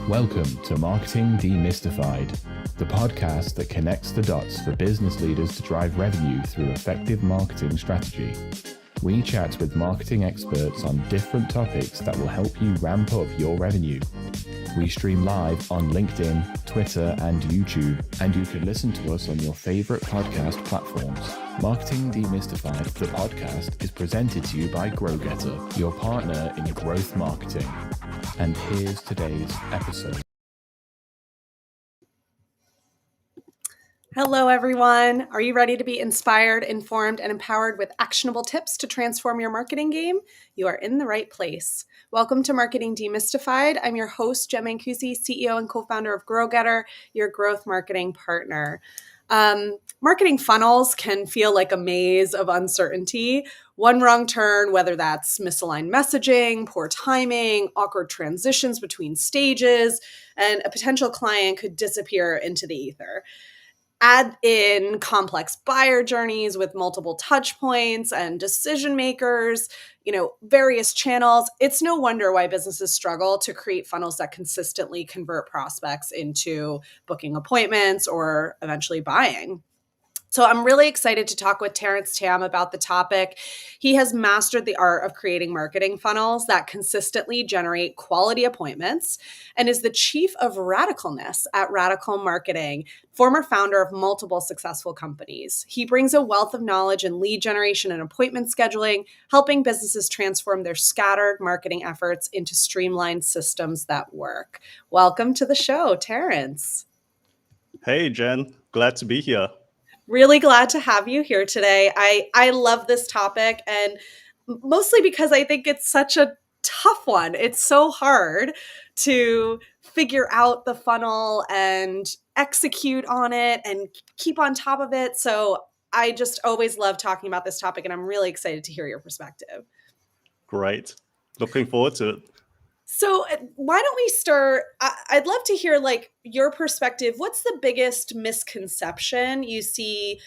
Welcome to Marketing Demystified, the podcast that connects the dots for business leaders to drive revenue through effective marketing strategy. We chat with marketing experts on different topics that will help you ramp up your revenue. We stream live on LinkedIn, Twitter, and YouTube, and you can listen to us on your favorite podcast platforms. Marketing Demystified, the podcast, is presented to you by GrowGetter, your partner in growth marketing. And here's today's episode. Hello, everyone. Are you ready to be inspired, informed, and empowered with actionable tips to transform your marketing game? You are in the right place. Welcome to Marketing Demystified. I'm your host, Jenn Mancusi, CEO and co-founder of GrowGetter, your growth marketing partner. Marketing funnels can feel like a maze of uncertainty. One wrong turn, whether that's misaligned messaging, poor timing, awkward transitions between stages, and a potential client could disappear into the ether. Add in complex buyer journeys with multiple touch points and decision makers, various channels. It's no wonder why businesses struggle to create funnels that consistently convert prospects into booking appointments or eventually buying. So I'm really excited to talk with Terence Tam about the topic. He has mastered the art of creating marketing funnels that consistently generate quality appointments and is the Chief of Radicalness at Radical Marketing, former founder of multiple successful companies. He brings a wealth of knowledge in lead generation and appointment scheduling, helping businesses transform their scattered marketing efforts into streamlined systems that work. Welcome to the show, Terence. Hey, Jen. Glad to be here. Really glad to have you here today. I love this topic, and mostly because I think it's such a tough one. It's so hard to figure out the funnel and execute on it and keep on top of it. So I just always love talking about this topic, and I'm really excited to hear your perspective. Great. Looking forward to it. So why don't we start? I'd love to hear your perspective. What's the biggest misconception you see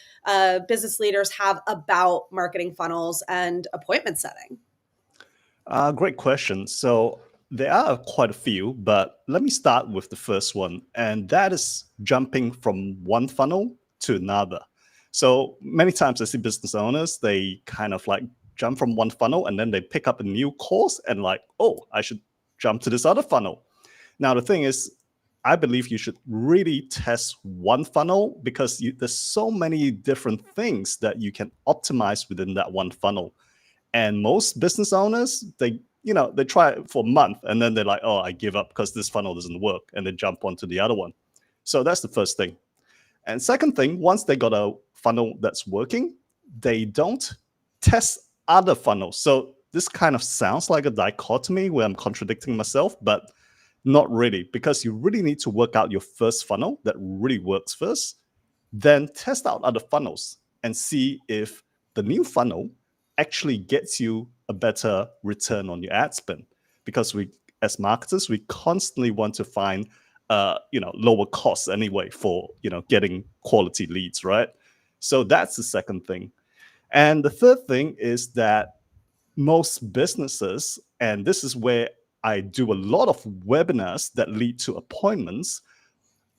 business leaders have about marketing funnels and appointment setting? Great question. So there are quite a few, but let me start with the first one, and that is jumping from one funnel to another. So many times I see business owners, they kind of jump from one funnel and then they pick up a new course and I should jump to this other funnel. Now, the thing is, I believe you should really test one funnel because there's so many different things that you can optimize within that one funnel. And most business owners, they try it for a month and then they're like, oh, I give up because this funnel doesn't work, and they jump onto the other one. So that's the first thing. And second thing, once they got a funnel that's working, they don't test other funnels. So this kind of sounds like a dichotomy where I'm contradicting myself, but not really, because you really need to work out your first funnel that really works first, then test out other funnels and see if the new funnel actually gets you a better return on your ad spend. Because we, as marketers, we constantly want to find lower costs anyway for getting quality leads, right? So that's the second thing. And the third thing is that most businesses, and this is where I do a lot of webinars that lead to appointments,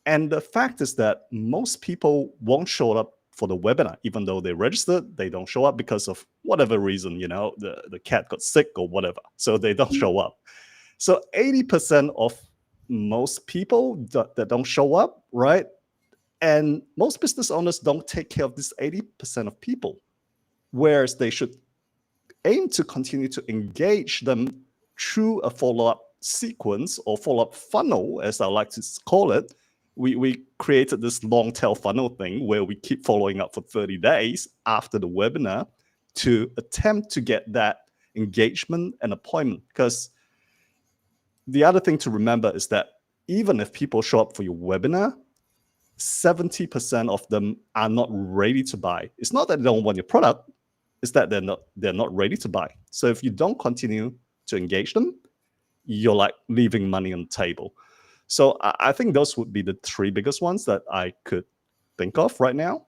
and the fact is that most people won't show up for the webinar. Even though they registered, they don't show up because of whatever reason, the cat got sick or whatever, so they don't show up. So 80% of most people that don't show up, right? And most business owners don't take care of this 80% of people, whereas they should aim to continue to engage them through a follow-up sequence or follow-up funnel, as I like to call it. We created this long tail funnel thing where we keep following up for 30 days after the webinar to attempt to get that engagement and appointment. Because the other thing to remember is that even if people show up for your webinar, 70% of them are not ready to buy. It's not that they don't want your product, it's that they're not ready to buy. So if you don't continue to engage them, you're leaving money on the table. So I think those would be the three biggest ones that I could think of right now.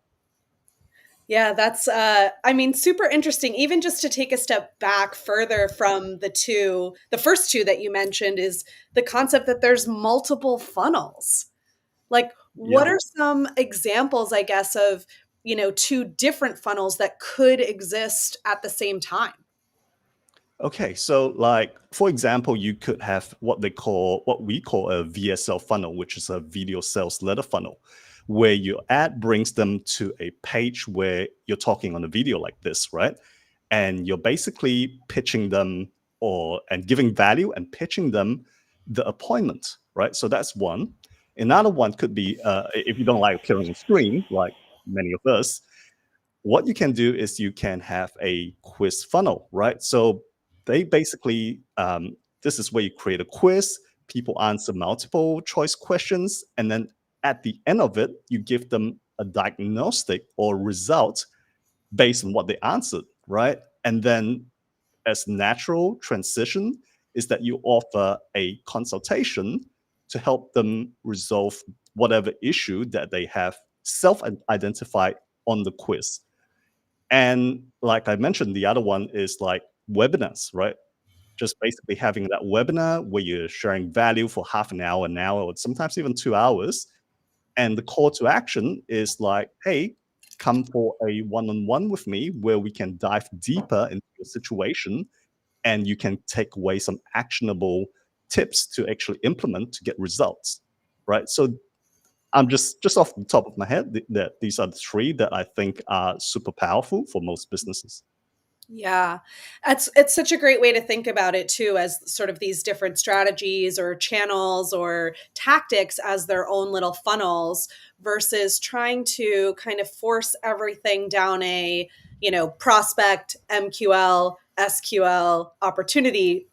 Yeah, that's super interesting. Even just to take a step back further from the first two that you mentioned is the concept that there's multiple funnels. Like, what Yeah. are some examples, I guess, of, two different funnels that could exist at the same time? Okay, so like for example, you could have what we call a VSL funnel, which is a video sales letter funnel, where your ad brings them to a page where you're talking on a video like this, right? And you're basically pitching them and giving value and pitching them the appointment, right? So that's one. Another one could be if you don't like appearing on screen, like many of us, what you can do is you can have a quiz funnel, right? So they basically, this is where you create a quiz, people answer multiple choice questions, and then at the end of it, you give them a diagnostic or result based on what they answered, right? And then as natural transition is that you offer a consultation to help them resolve whatever issue that they have self-identified on the quiz. And like I mentioned, the other one is like webinars, right? Just basically having that webinar where you're sharing value for half an hour, or sometimes even 2 hours. And the call to action is like, hey, come for a one-on-one with me where we can dive deeper into your situation and you can take away some actionable tips to actually implement to get results, right? So I'm just off the top of my head that these are the three that I think are super powerful for most businesses. Yeah. It's such a great way to think about it too, as sort of these different strategies or channels or tactics as their own little funnels versus trying to kind of force everything down a, prospect, MQL, SQL opportunity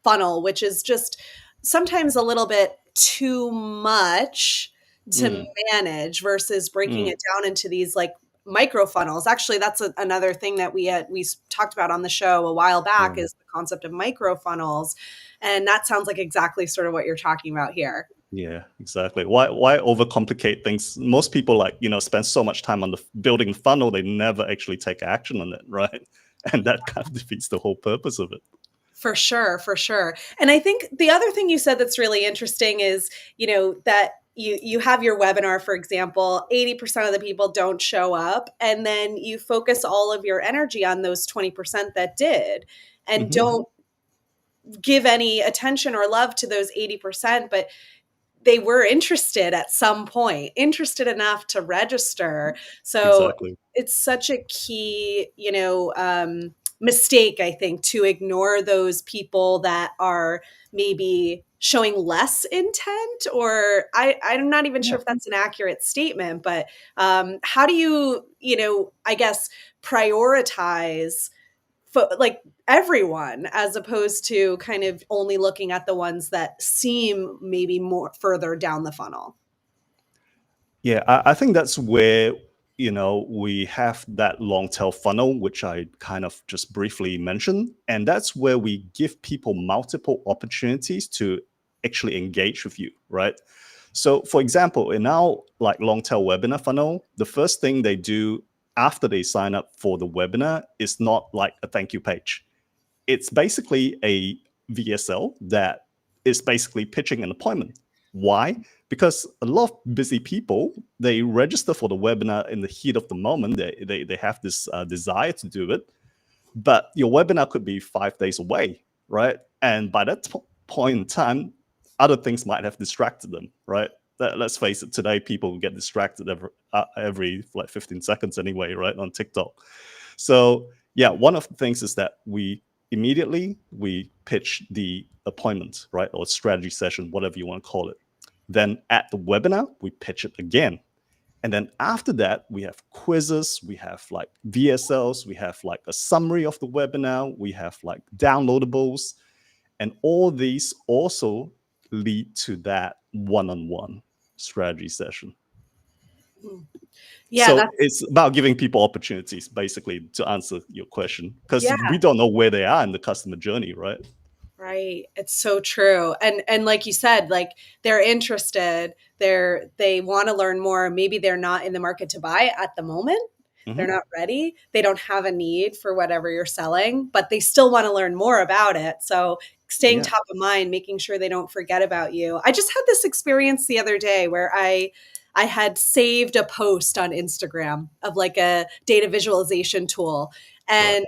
funnel, which is just sometimes a little bit too much to Mm, manage versus breaking mm, it down into these like micro funnels. Actually, that's another thing that we talked about on the show a while back yeah. is the concept of micro funnels, and that sounds like exactly sort of what you're talking about here. Yeah, exactly. Why overcomplicate things? Most people spend so much time on the building funnel, they never actually take action on it, right? And that kind of defeats the whole purpose of it. For sure, for sure. And I think the other thing you said that's really interesting is, that you have your webinar, for example, 80% of the people don't show up, and then you focus all of your energy on those 20% that did and Hmm. don't give any attention or love to those 80%, but they were interested at some point, interested enough to register. So Exactly. it's such a key, mistake, I think, to ignore those people that are maybe showing less intent, or I'm not even Yeah. sure if that's an accurate statement, but how do you, I guess, prioritize like everyone as opposed to kind of only looking at the ones that seem maybe more further down the funnel. Yeah, I think that's where, we have that long tail funnel, which I kind of just briefly mentioned. And that's where we give people multiple opportunities to actually engage with you, right? So for example, in our like long tail webinar funnel, the first thing they do after they sign up for the webinar is not like a thank you page. It's basically a VSL that is basically pitching an appointment. Why? Because a lot of busy people, they register for the webinar in the heat of the moment. They have this desire to do it, but your webinar could be 5 days away, right? And by that point in time, other things might have distracted them, right? Let's face it, today people get distracted every like 15 seconds anyway, right, on TikTok. So yeah, one of the things is that we pitch the appointment, right, or strategy session, whatever you want to call it. Then at the webinar, we pitch it again. And then after that, we have quizzes, we have like VSLs, we have like a summary of the webinar, we have like downloadables, and all these also lead to that one-on-one strategy session. Yeah, So that's it's about giving people opportunities, basically, to answer your question, because yeah, we don't know where they are in the customer journey, right? right. It's so true. And like you said, like they're interested, they want to learn more. Maybe they're not in the market to buy at the moment. They're not ready. They don't have a need for whatever you're selling, but they still want to learn more about it. So staying top of mind, making sure they don't forget about you. I just had this experience the other day where I had saved a post on Instagram of like a data visualization tool. And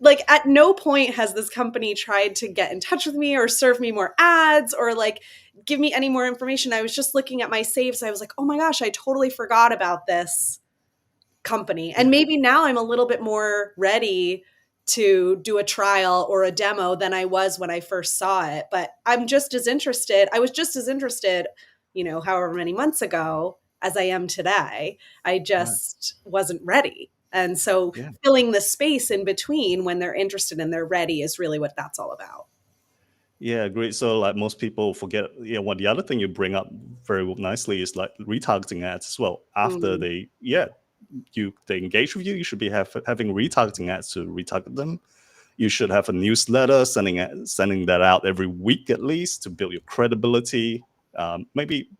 like at no point has this company tried to get in touch with me or serve me more ads or like give me any more information. I was just looking at my saves. I was like, oh my gosh, I totally forgot about this company. And maybe now I'm a little bit more ready to do a trial or a demo than I was when I first saw it. But I'm just as interested. I was just as interested, however many months ago as I am today. I just wasn't ready. And so filling the space in between when they're interested and they're ready is really what that's all about. Yeah, great. So like most people forget, the other thing you bring up very nicely is like retargeting ads as well. After they engage with you, you should be having retargeting ads to retarget them. You should have a newsletter, sending that out every week at least to build your credibility. Maybe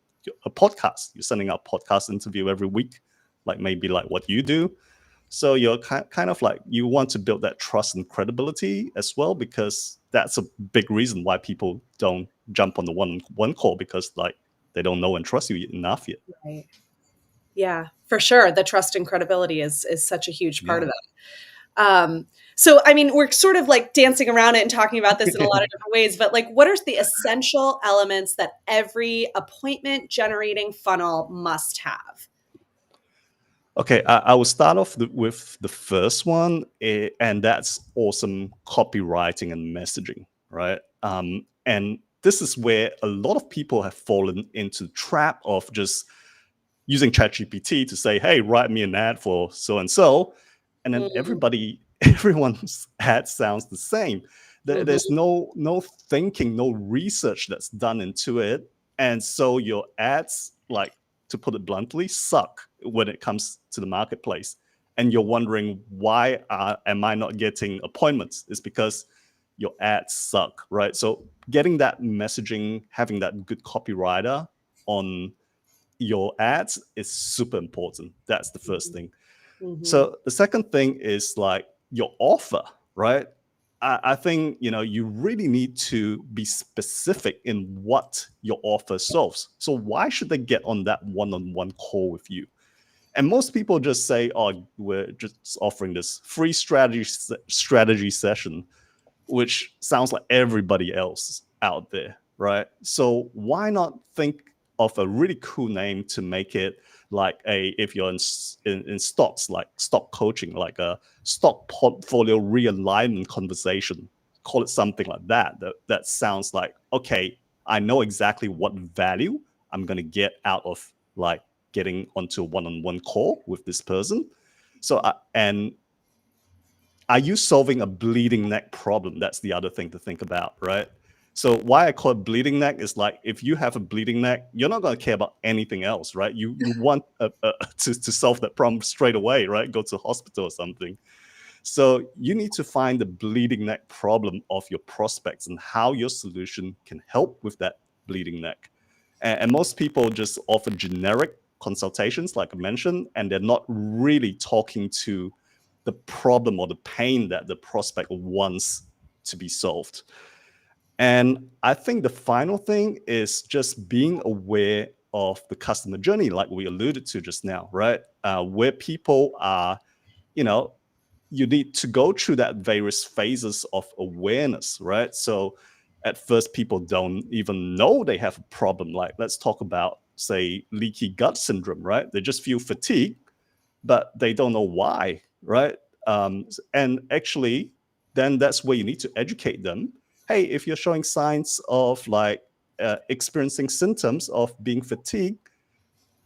a podcast. You're sending out podcast interview every week, maybe like what you do. So you're kind of like, you want to build that trust and credibility as well, because that's a big reason why people don't jump on the one call, because like they don't know and trust you enough yet. Right. Yeah, for sure. The trust and credibility is such a huge part of that. So, I mean, we're sort of like dancing around it and talking about this in a lot of different ways, but like, what are the essential elements that every appointment generating funnel must have? Okay, I will start off with the first one, and that's awesome copywriting and messaging, right? And this is where a lot of people have fallen into the trap of just using ChatGPT to say, hey, write me an ad for so-and-so. And then everyone's ad sounds the same. There's no thinking, no research that's done into it. And so your ads, like, to put it bluntly, suck when it comes to the marketplace. And you're wondering, why am I not getting appointments? It's because your ads suck, right? So getting that messaging, having that good copywriter on your ads is super important. That's the first thing. So the second thing is like your offer, right? I think, you really need to be specific in what your offer solves. So why should they get on that one-on-one call with you? And most people just say, oh, we're just offering this free strategy session, which sounds like everybody else out there, right? So why not think of a really cool name to make it like if you're in stocks, like stock coaching, like a stock portfolio realignment conversation, call it something like that. That sounds like, okay, I know exactly what value I'm going to get out of like getting onto a one-on-one call with this person. So, are you solving a bleeding neck problem? That's the other thing to think about, right? So why I call it bleeding neck is like, if you have a bleeding neck, you're not going to care about anything else, right? You want to solve that problem straight away, right? Go to the hospital or something. So you need to find the bleeding neck problem of your prospects and how your solution can help with that bleeding neck. And most people just offer generic consultations, like I mentioned, and they're not really talking to the problem or the pain that the prospect wants to be solved. And I think the final thing is just being aware of the customer journey, like we alluded to just now, right? Where people are, you need to go through that various phases of awareness, right? So at first, people don't even know they have a problem. Like, let's talk about, say, leaky gut syndrome, right? They just feel fatigue, but they don't know why, right? And actually, then that's where you need to educate them. Hey, if you're showing signs of like experiencing symptoms of being fatigued,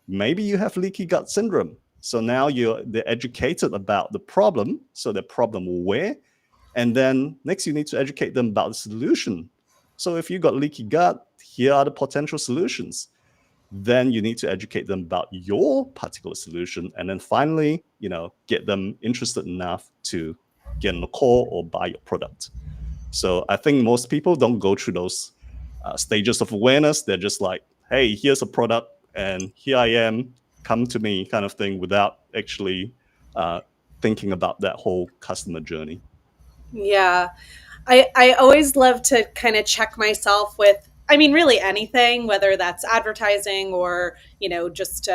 maybe you have leaky gut syndrome. So now they're educated about the problem, so they're problem aware. And then next, you need to educate them about the solution. So if you got leaky gut, here are the potential solutions. Then you need to educate them about your particular solution. And then finally, get them interested enough to get on the call or buy your product. So I think most people don't go through those stages of awareness. They're just like, hey, here's a product and here I am, come to me kind of thing, without actually thinking about that whole customer journey. Yeah. I always love to kind of check myself with, I mean, really anything, whether that's advertising or, just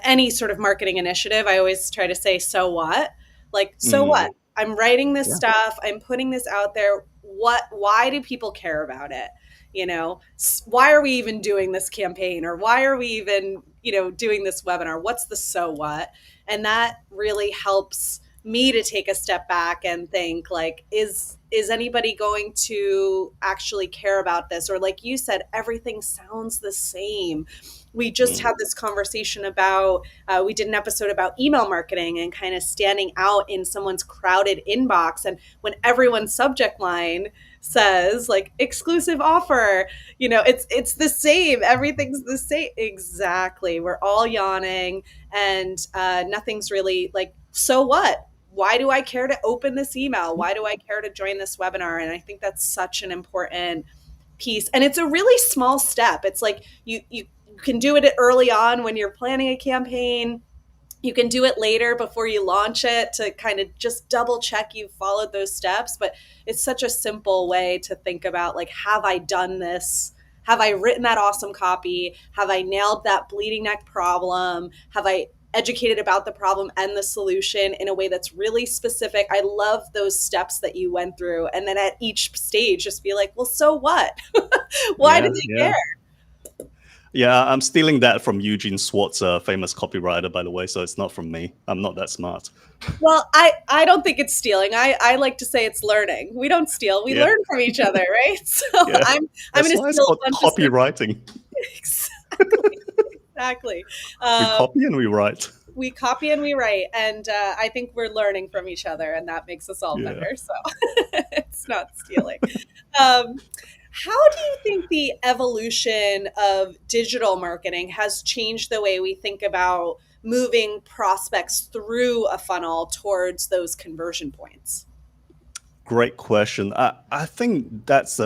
any sort of marketing initiative. I always try to say, so what? Like, so what? I'm writing this Yeah. stuff. I'm putting this out there. Why do people care about it? Why are we even doing this campaign, or why are we even, doing this webinar? What's the so what? And that really helps me to take a step back and think, like, is anybody going to actually care about this? Or like you said, everything sounds the same. We just had this conversation about, we did an episode about email marketing and kind of standing out in someone's crowded inbox. And when everyone's subject line says like exclusive offer, it's the same. Everything's the same. Exactly. We're all yawning, and nothing's really like, so what? Why do I care to open this email? Why do I care to join this webinar? And I think that's such an important piece. And it's a really small step. It's like you can do it early on when you're planning a campaign. You can do it later before you launch it to kind of just double check you've followed those steps. But it's such a simple way to think about, like, have I done this? Have I written that awesome copy? Have I nailed that bleeding neck problem? Have I educated about the problem and the solution in a way that's really specific? I love those steps that you went through. And then at each stage, just be like, well, so what? Why do they care? Yeah, I'm stealing that from Eugene Schwartz, a famous copywriter, by the way, so it's not from me. I'm not that smart. Well, I don't think it's stealing. I like to say it's learning. We don't steal. We learn from each other, right? So I'm going to steal a bunch copywriting. Exactly. We copy and we write. We copy and we write. And I think we're learning from each other, and that makes us all better. So it's not stealing. How do you think the evolution of digital marketing has changed the way we think about moving prospects through a funnel towards those conversion points? Great question. I think that's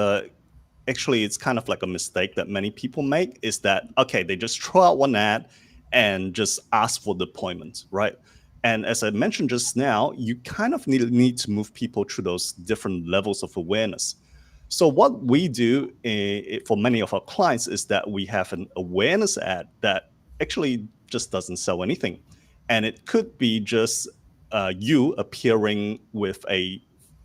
actually, it's kind of like a mistake that many people make, is that, okay, they just throw out one ad and just ask for the appointment, right? And as I mentioned just now, you kind of need to move people through those different levels of awareness. So what we do for many of our clients is that we have an awareness ad that actually just doesn't sell anything. And it could be just you appearing with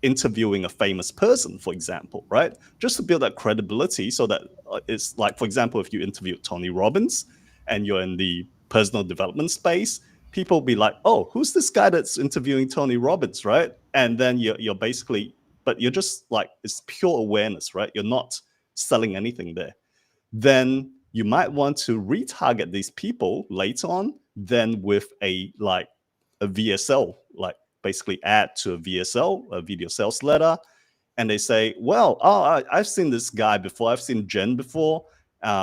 interviewing a famous person, for example, right? Just to build that credibility, so that it's like, for example, if you interview Tony Robbins and you're in the personal development space, people will be like, oh, who's this guy that's interviewing Tony Robbins, right? And then you're basically, but you're just like, it's pure awareness, right? You're not selling anything there. Then you might want to retarget these people later on, then with a VSL, like basically add to a VSL, a video sales letter. And they say, well, I've seen this guy before. I've seen Jenn before.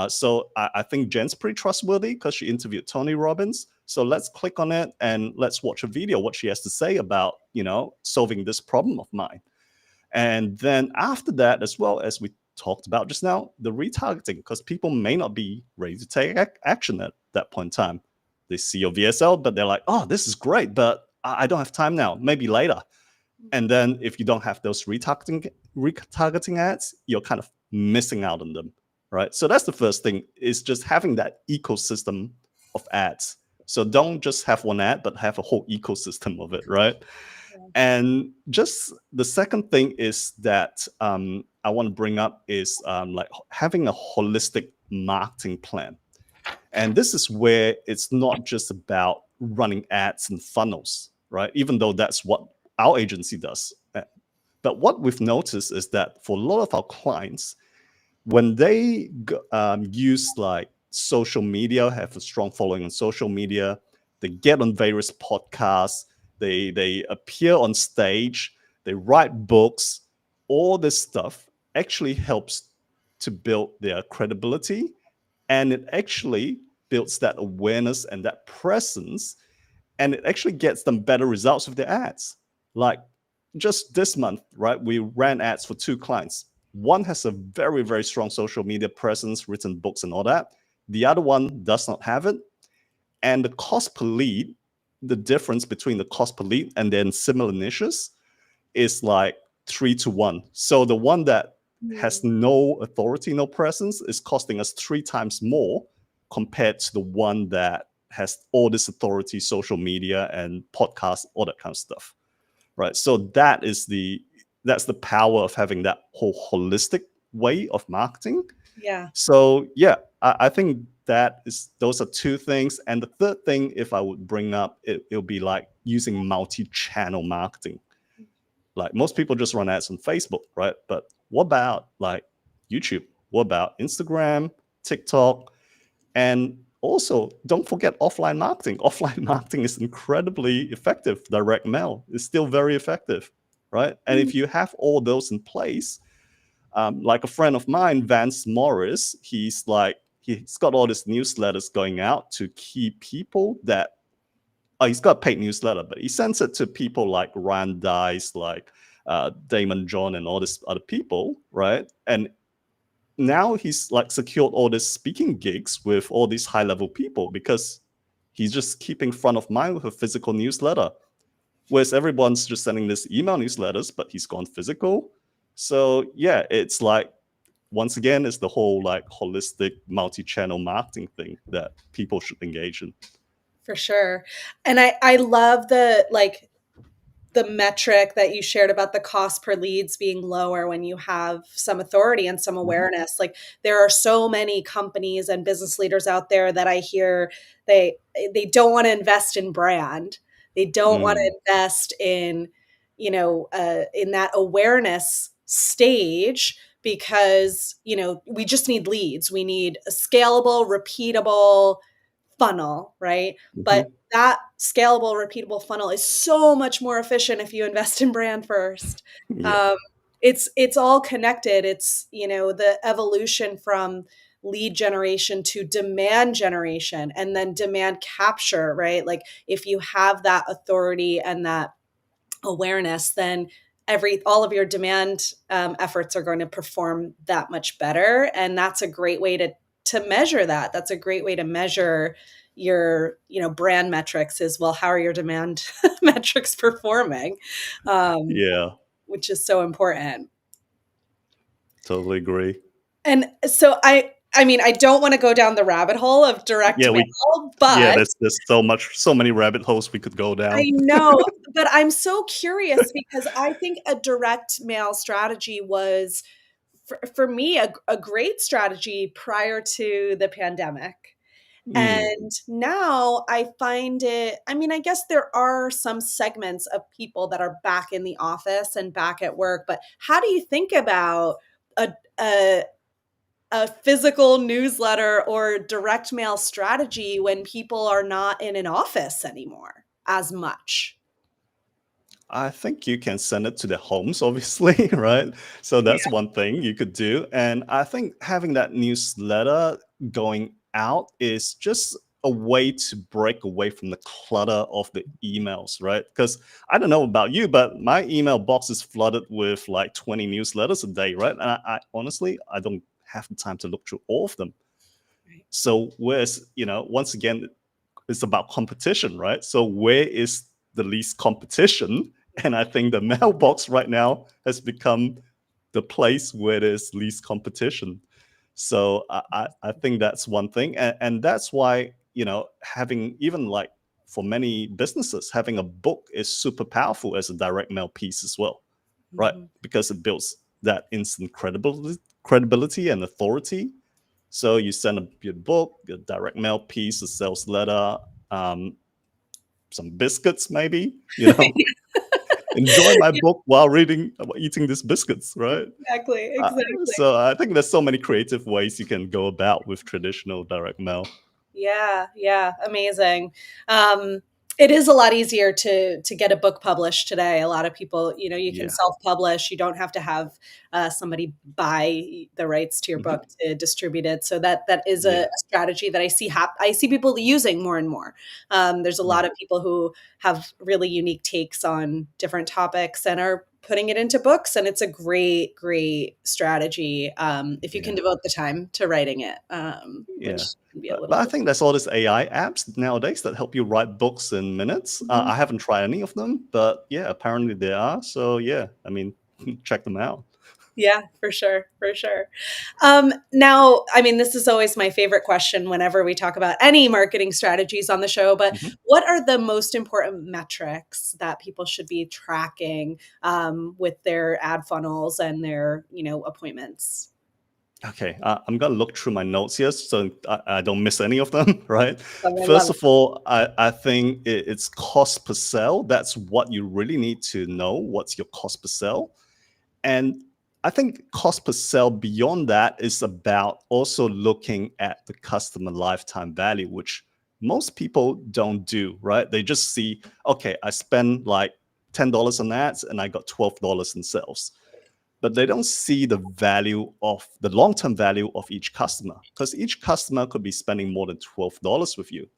So I think Jenn's pretty trustworthy because she interviewed Tony Robbins. So let's click on it and let's watch a video, what she has to say about, solving this problem of mine. And then after that, as well, as we talked about just now, the retargeting, because people may not be ready to take action at that point in time. They see your VSL, but they're like, oh, this is great, but I don't have time now, maybe later. And then if you don't have those retargeting ads, you're kind of missing out on them, right? So that's the first thing, is just having that ecosystem of ads. So don't just have one ad, but have a whole ecosystem of it, right? And just the second thing is that I want to bring up is like having a holistic marketing plan. And this is where it's not just about running ads and funnels, right? Even though that's what our agency does. But what we've noticed is that for a lot of our clients, when they use like social media, have a strong following on social media, they get on various podcasts, they appear on stage, they write books, all this stuff actually helps to build their credibility, and it actually builds that awareness and that presence, and it actually gets them better results with their ads. Like just this month, right, we ran ads for 2 clients. One has a very, very strong social media presence, written books and all that. The other one does not have it. And the cost per lead the difference between the cost per lead and then similar niches is like 3 to 1. So the one that has no authority, no presence, is costing us 3 times more compared to the one that has all this authority, social media and podcasts, all that kind of stuff, right? So that's the power of having that whole holistic way of marketing. Yeah. So yeah, I think those are 2 things. And the third thing, if I would bring up, it'll be like using multi-channel marketing. Like most people just run ads on Facebook, right? But what about like YouTube? What about Instagram, TikTok? And also, don't forget offline marketing. Offline marketing is incredibly effective. Direct mail is still very effective, right? And if you have all those in place, like a friend of mine, Vance Morris, he's got all these newsletters going out to key people that he's got a paid newsletter, but he sends it to people like Rand Dice, like Damon John, and all these other people, right? And now he's like secured all these speaking gigs with all these high-level people because he's just keeping front of mind with a physical newsletter. Whereas everyone's just sending this email newsletters, but he's gone physical. So yeah, it's like, once again, it's the whole like holistic multi-channel marketing thing that people should engage in. For sure. And I love the metric that you shared about the cost per leads being lower when you have some authority and some awareness. Like there are so many companies and business leaders out there that I hear they don't want to invest in brand. They don't want to invest in, in that awareness stage because, we just need leads. We need a scalable, repeatable funnel, right? But that scalable, repeatable funnel is so much more efficient if you invest in brand first. Yeah. It's all connected. It's, the evolution from lead generation to demand generation and then demand capture, right? Like if you have that authority and that awareness, then all of your demand efforts are going to perform that much better. And that's a great way to measure that. That's a great way to measure your, brand metrics is, well, how are your demand metrics performing? Yeah. Which is so important. Totally agree. And so I mean, I don't want to go down the rabbit hole of direct mail, but there's so many rabbit holes we could go down. I know, but I'm so curious because I think a direct mail strategy was, for me, a great strategy prior to the pandemic. And now I find it, I mean, I guess there are some segments of people that are back in the office and back at work, but how do you think about a physical newsletter or direct mail strategy when people are not in an office anymore as much? I think you can send it to their homes, obviously, right? So that's one thing you could do. And I think having that newsletter going out is just a way to break away from the clutter of the emails, right? Because I don't know about you, but my email box is flooded with like 20 newsletters a day, right? And I honestly, I don't have the time to look through all of them. So whereas, once again, it's about competition, right? So where is the least competition? And I think the mailbox right now has become the place where there's least competition. So I think that's one thing. And that's why, having, even like for many businesses, having a book is super powerful as a direct mail piece as well, right? Because it builds that instant credibility and authority. So you send your book, your direct mail piece, a sales letter, some biscuits, maybe, enjoy my book while eating these biscuits, right? Exactly. So I think there's so many creative ways you can go about with traditional direct mail. Yeah. Amazing. It is a lot easier to get a book published today. A lot of people, you can self-publish. You don't have to have somebody buy the rights to your book to distribute it. So that is a strategy that I see people using more and more. There's a lot of people who have really unique takes on different topics and are putting it into books, and it's a great, great strategy if you can devote the time to writing it, which can be a little But I bit. think there's all these AI apps nowadays that help you write books in minutes. I haven't tried any of them, but yeah, apparently there are. So yeah, I mean, check them out. Yeah, for sure. For sure. Now, I mean, this is always my favorite question whenever we talk about any marketing strategies on the show, but Mhm. what are the most important metrics that people should be tracking with their ad funnels and their, appointments? Okay, I'm gonna look through my notes here so I don't miss any of them, right? Oh, I love First of all, I think it's cost per sale. That's what you really need to know. What's your cost per sale? And I think cost per sale beyond that is about also looking at the customer lifetime value, which most people don't do, right? They just see, okay, I spend like $10 on ads and I got $12 in sales. But they don't see the value of the long-term value of each customer, because each customer could be spending more than $12 with you.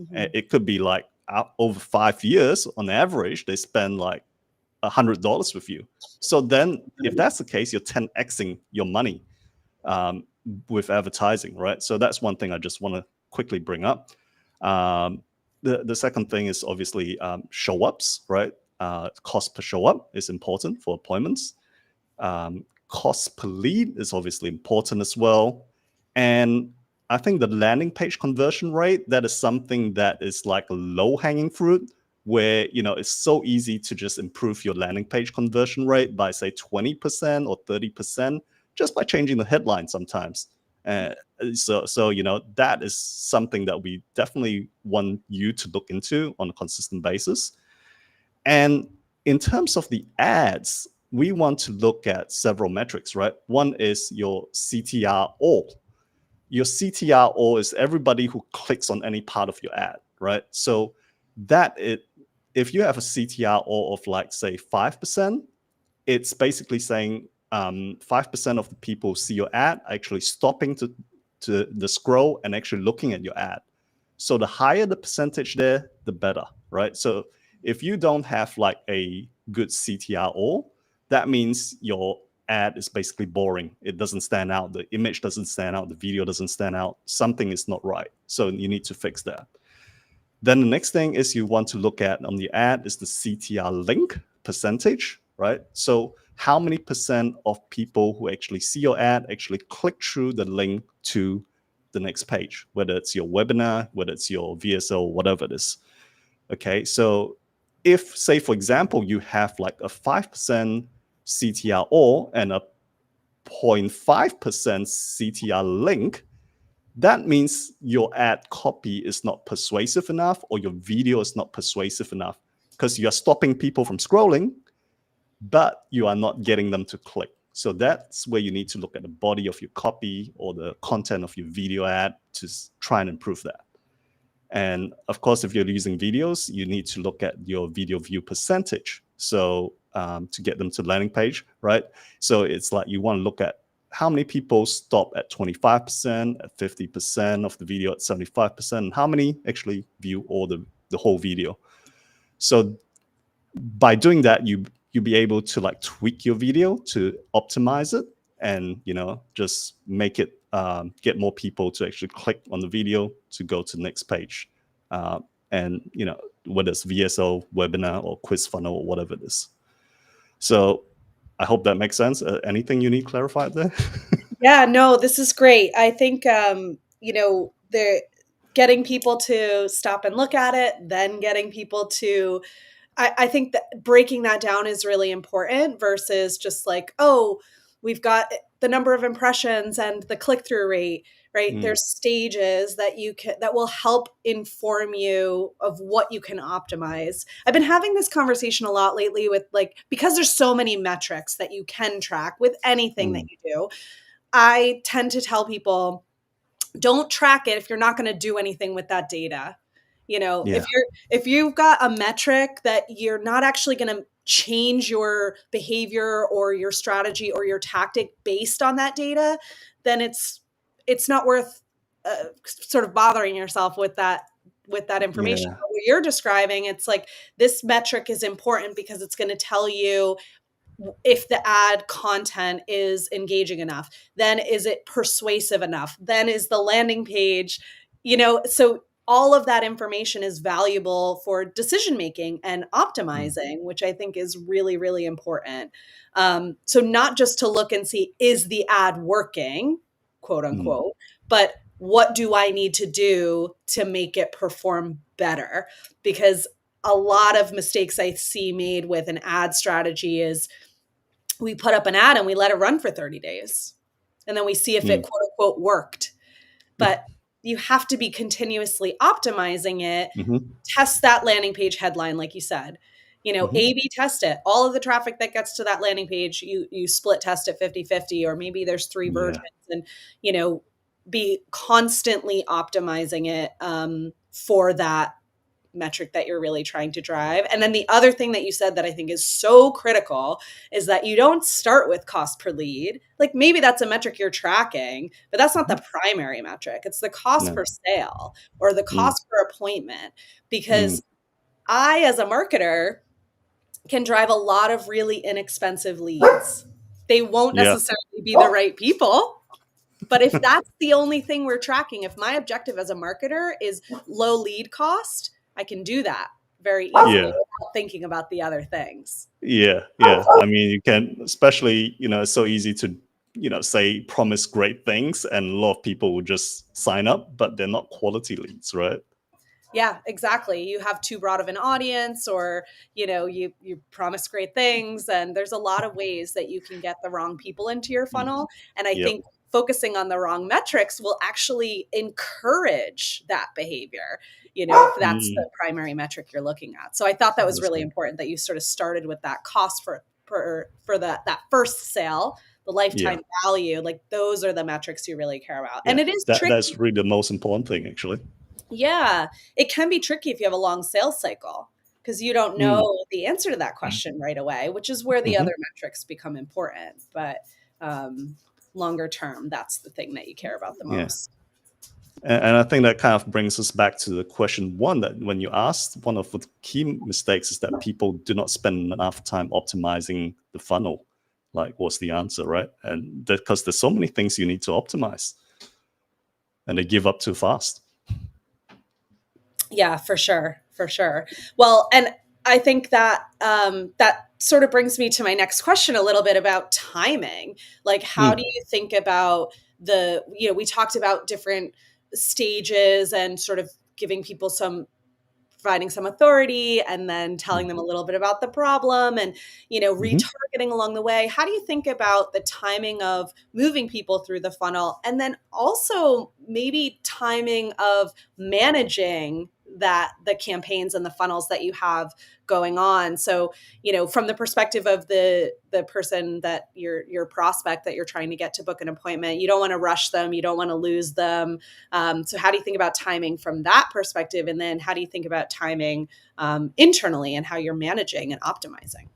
Mhm. It could be like over 5 years on average, they spend like $100 with you. So then, if that's the case, you're 10xing your money um, with advertising, right? So that's one thing I just want to quickly bring up. The second thing is obviously show ups, right? Cost per show up is important for appointments. Cost per lead is obviously important as well. And I think the landing page conversion rate, that is something that is like a low hanging fruit where, it's so easy to just improve your landing page conversion rate by say 20% or 30% just by changing the headline sometimes. So that is something that we definitely want you to look into on a consistent basis. And in terms of the ads, we want to look at several metrics, right? One is your CTR all. Your CTR all is everybody who clicks on any part of your ad, right? So if you have a CTR all of like say 5%, it's basically saying 5% of the people who see your ad actually stopping to the scroll and actually looking at your ad. So the higher the percentage there, the better, right? So if you don't have like a good CTR all, that means your ad is basically boring. It doesn't stand out. The image doesn't stand out. The video doesn't stand out. Something is not right. So you need to fix that. Then the next thing is you want to look at on the ad is the CTR link percentage, right? So how many percent of people who actually see your ad actually click through the link to the next page, whether it's your webinar, whether it's your VSO, whatever it is. Okay, so if, say, for example, you have like a 5% CTR or and a 0.5% CTR link, that means your ad copy is not persuasive enough or your video is not persuasive enough because you're stopping people from scrolling, but you are not getting them to click. So that's where you need to look at the body of your copy or the content of your video ad to try and improve that. And of course, if you're using videos, you need to look at your video view percentage. So to get them to landing page, right? So it's like you want to look at how many people stop at 25%, at 50% of the video, at 75%, and how many actually view all the whole video. So by doing that, you'll be able to like tweak your video to optimize it and just make it get more people to actually click on the video to go to the next page. And whether it's VSO, webinar, or quiz funnel, or whatever it is. So I hope that makes sense. Anything you need clarified there? Yeah, no, this is great. I think, they're getting people to stop and look at it, then getting people to, I think that breaking that down is really important versus just like, oh, we've got the number of impressions and the click-through rate, right? There's stages that that will help inform you of what you can optimize. I've been having this conversation a lot lately with because there's so many metrics that you can track with anything that you do. I tend to tell people, don't track it if you're not going to do anything with that data. Yeah. If you've got a metric that you're not actually going to change your behavior or your strategy or your tactic based on that data, then it's not worth sort of bothering yourself with that information. Yeah. But what you're describing, it's like this metric is important because it's going to tell you if the ad content is engaging enough, then is it persuasive enough? Then is the landing page, so all of that information is valuable for decision making and optimizing, which I think is really, really important. So not just to look and see, is the ad working, quote unquote, but what do I need to do to make it perform better? Because a lot of mistakes I see made with an ad strategy is we put up an ad and we let it run for 30 days. And then we see if it quote unquote worked. But you have to be continuously optimizing it, test that landing page headline, like you said, A/B test it. All of the traffic that gets to that landing page, you split test it 50-50, or maybe there's 3 versions, and, be constantly optimizing it for that metric that you're really trying to drive. And then the other thing that you said that I think is so critical is that you don't start with cost per lead. Like maybe that's a metric you're tracking, but that's not the primary metric. It's the cost per sale or the cost per appointment, because I, as a marketer, can drive a lot of really inexpensive leads. They won't necessarily be the right people. But if that's the only thing we're tracking, if my objective as a marketer is low lead cost, I can do that very easily without thinking about the other things. Yeah. I mean, you can, especially, it's so easy to, say, promise great things, and a lot of people will just sign up, but they're not quality leads, right? Yeah, exactly. You have too broad of an audience, or, you promise great things, and there's a lot of ways that you can get the wrong people into your funnel. And I think focusing on the wrong metrics will actually encourage that behavior, if that's the primary metric you're looking at. So I thought that was really important that you sort of started with that cost for that first sale, the lifetime value. Like those are the metrics you really care about. And it is tricky. That's really the most important thing, actually. Yeah, it can be tricky if you have a long sales cycle, because you don't know the answer to that question right away, which is where the other metrics become important. But longer term, that's the thing that you care about the most. And I think that kind of brings us back to the question one, that when you asked, one of the key mistakes is that people do not spend enough time optimizing the funnel. Like, what's the answer, right? And because there's so many things you need to optimize, and they give up too fast. Yeah, for sure. Well, and I think that that sort of brings me to my next question a little bit about timing. Like, how do you think about we talked about different stages and sort of giving people providing some authority, and then telling them a little bit about the problem, and, retargeting along the way. How do you think about the timing of moving people through the funnel? And then also maybe timing of managing the campaigns and the funnels that you have going on. So, from the perspective of the person that your prospect that you're trying to get to book an appointment, you don't want to rush them. You don't want to lose them. So how do you think about timing from that perspective? And then how do you think about timing internally, and how you're managing and optimizing?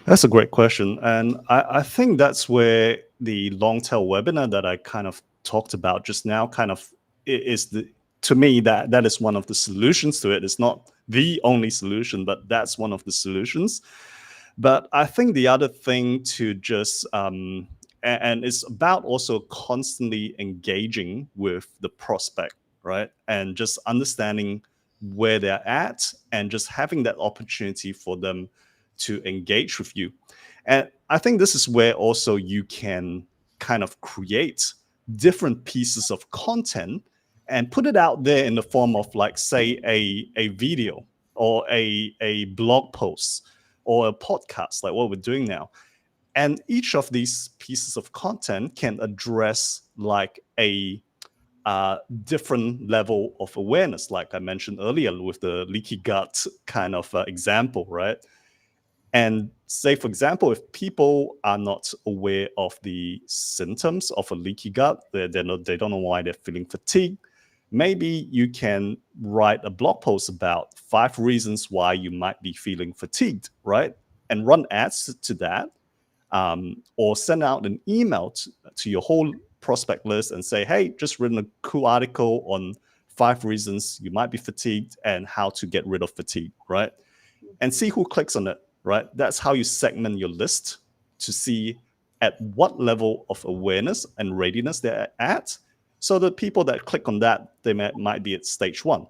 That's a great question. And I think that's where the long tail webinar that I kind of talked about just now kind of is to me, that is one of the solutions to it. It's not the only solution, but that's one of the solutions. But I think the other thing to just, and it's about also constantly engaging with the prospect, right? And just understanding where they're at, and just having that opportunity for them to engage with you. And I think this is where also you can kind of create different pieces of content and put it out there in the form of, like, say, a video or a blog post or a podcast, like what we're doing now. And each of these pieces of content can address like a different level of awareness, like I mentioned earlier with the leaky gut kind of example, right? And say, for example, if people are not aware of the symptoms of a leaky gut, they don't know why they're feeling fatigued, maybe you can write a blog post about 5 reasons why you might be feeling fatigued, right? And run ads to that, or send out an email to your whole prospect list and say, hey, just written a cool article on 5 reasons you might be fatigued and how to get rid of fatigue, right? And see who clicks on it. right? That's how you segment your list to see at what level of awareness and readiness they're at. So the people that click on that, they might be at stage 1.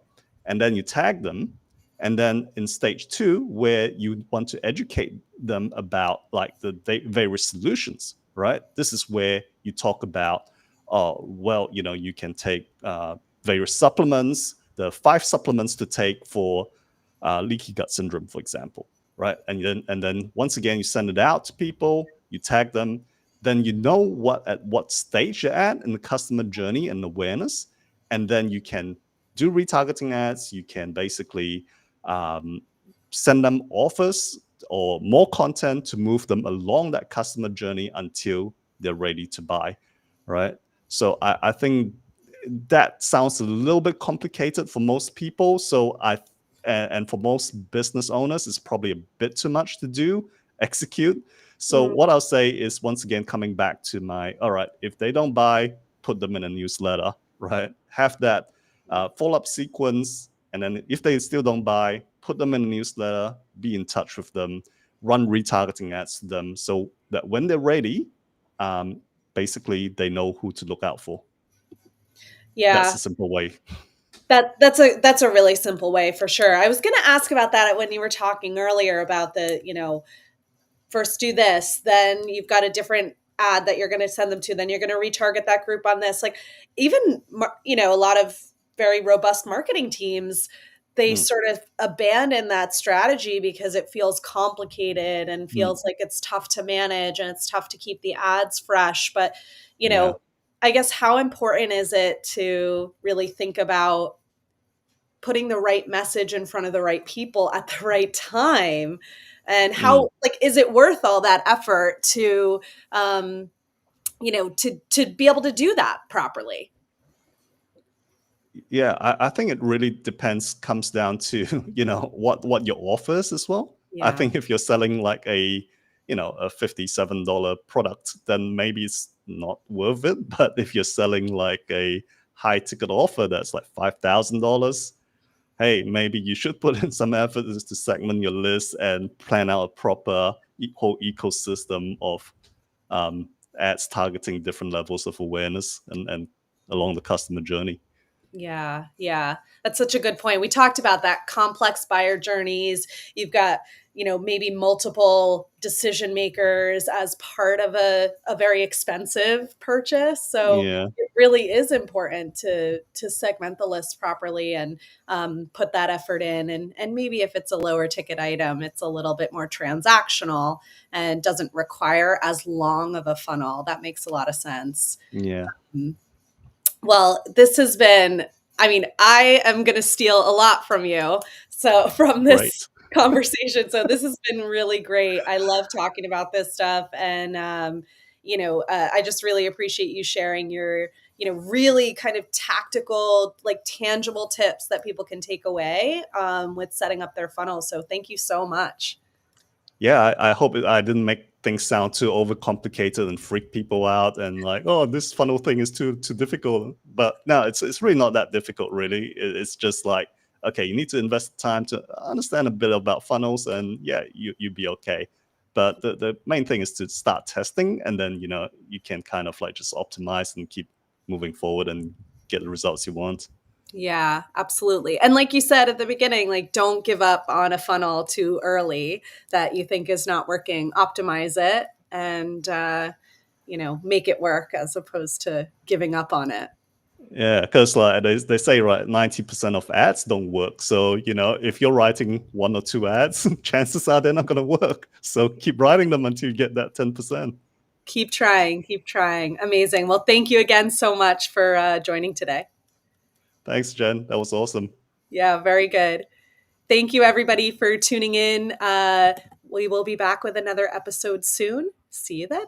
And then you tag them. And then in stage 2, where you want to educate them about like the various solutions, right? This is where you talk about, you can take various supplements, the 5 supplements to take for leaky gut syndrome, for example, right? And then once again, you send it out to people, you tag them, then you know at what stage you're at in the customer journey and awareness, and then you can do retargeting ads. You can basically send them offers or more content to move them along that customer journey until they're ready to buy, right? So I think that sounds a little bit complicated for most people. So and for most business owners, it's probably a bit too much to do, execute. So what I'll say is, once again, coming back to all right, if they don't buy, put them in a newsletter, right? Have that follow-up sequence. And then if they still don't buy, put them in a newsletter, be in touch with them, run retargeting ads to them so that when they're ready, basically they know who to look out for. Yeah. That's a simple way. That's a really simple way for sure. I was going to ask about that when you were talking earlier about the, first do this, then you've got a different ad that you're going to send them to, then you're going to retarget that group on this. Like even, a lot of very robust marketing teams, they sort of abandon that strategy because it feels complicated and feels like it's tough to manage and it's tough to keep the ads fresh. But, I guess how important is it to really think about putting the right message in front of the right people at the right time? And how, is it worth all that effort to, to be able to do that properly? Yeah, I think it really comes down to, what your offer is as well. Yeah. I think if you're selling like a $57 product, then maybe it's not worth it. But if you're selling like a high ticket offer that's like $5,000, hey, maybe you should put in some effort to segment your list and plan out a proper whole ecosystem of ads targeting different levels of awareness and along the customer journey. Yeah. Yeah. That's such a good point. We talked about that complex buyer journeys. You've got, maybe multiple decision makers as part of a very expensive purchase. So it really is important to segment the list properly and put that effort in. And maybe if it's a lower ticket item, it's a little bit more transactional and doesn't require as long of a funnel. That makes a lot of sense. Yeah. Well, this has been, I am going to steal a lot from you. So from this conversation. So this has been really great. I love talking about this stuff. And, I just really appreciate you sharing your, really kind of tactical, like tangible tips that people can take away with setting up their funnel. So thank you so much. Yeah, I hope I didn't make things sound too overcomplicated and freak people out and like, oh, this funnel thing is too difficult. But no, it's really not that difficult, really. It's just like, okay, you need to invest time to understand a bit about funnels, and yeah, you'd be okay. But the main thing is to start testing, and then you can kind of like just optimize and keep moving forward and get the results you want. Yeah, absolutely. And like you said at the beginning, like don't give up on a funnel too early that you think is not working. Optimize it and, make it work as opposed to giving up on it. Yeah, because like they say, right, 90% of ads don't work. So, if you're writing 1 or 2 ads, chances are they're not going to work. So keep writing them until you get that 10%. Keep trying. Amazing. Well, thank you again so much for joining today. Thanks, Jen. That was awesome. Yeah, very good. Thank you, everybody, for tuning in. We will be back with another episode soon. See you then.